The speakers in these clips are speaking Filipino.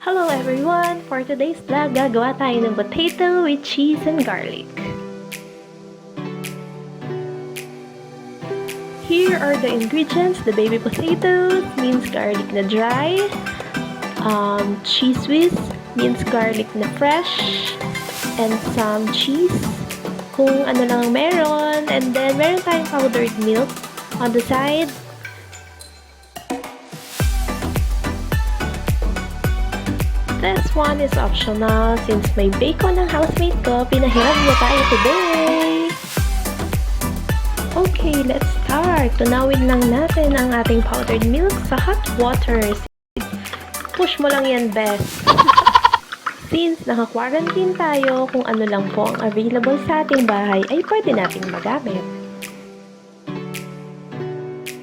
Hello everyone! For today's vlog, gagawa tayo ng potato with cheese and garlic. Here are the ingredients: the baby potatoes, minced garlic na dry, cheese whiz, minced garlic na fresh, and some cheese, kung ano lang meron, and then meron tayong powdered milk on the side. This one is optional since may bacon ng housemate ko, pinahiram niya tayo today. Okay, let's start. Tunawin lang natin ang ating powdered milk sa hot water. Push mo lang yan, best. Since naka-quarantine tayo, kung ano lang po ang available sa ating bahay ay pwede nating magamit.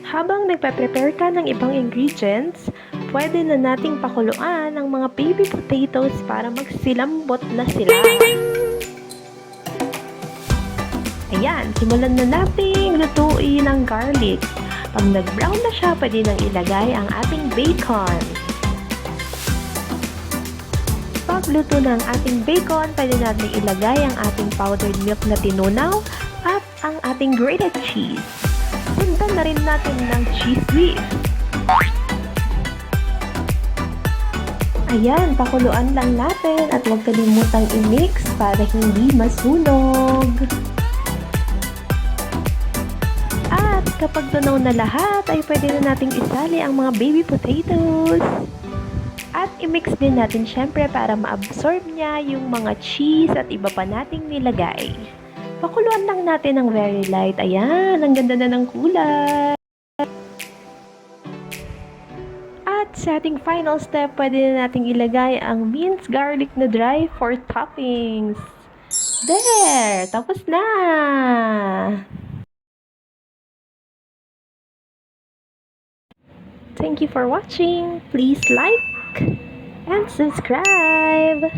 Habang nagpe-prepare ka ng ibang ingredients, pwede na nating pakuluan ang mga baby potatoes para magsilambot na sila. Ayan, simulan na nating lutuin ang garlic. Pag nag-brown na siya, pwede nang ilagay ang ating bacon. Pag luto na ang ating bacon, pwede natin ilagay ang ating powdered milk na tinunaw at ang ating grated cheese. Sundan na rin natin ng cheese whiz. Ayan, pakuluan lang natin at huwag kalimutang i-mix para hindi masunog. At kapag tunaw na lahat, ay pwede na nating isali ang mga baby potatoes. At i-mix din natin syempre para ma-absorb niya yung mga cheese at iba pa nating nilagay. Pakuluan lang natin ng very light. Ayan, ang ganda na ng kulay. At sa ating final step, pwede na nating ilagay ang minced garlic na dry for toppings. There! Tapos na! Thank you for watching. Please like and subscribe.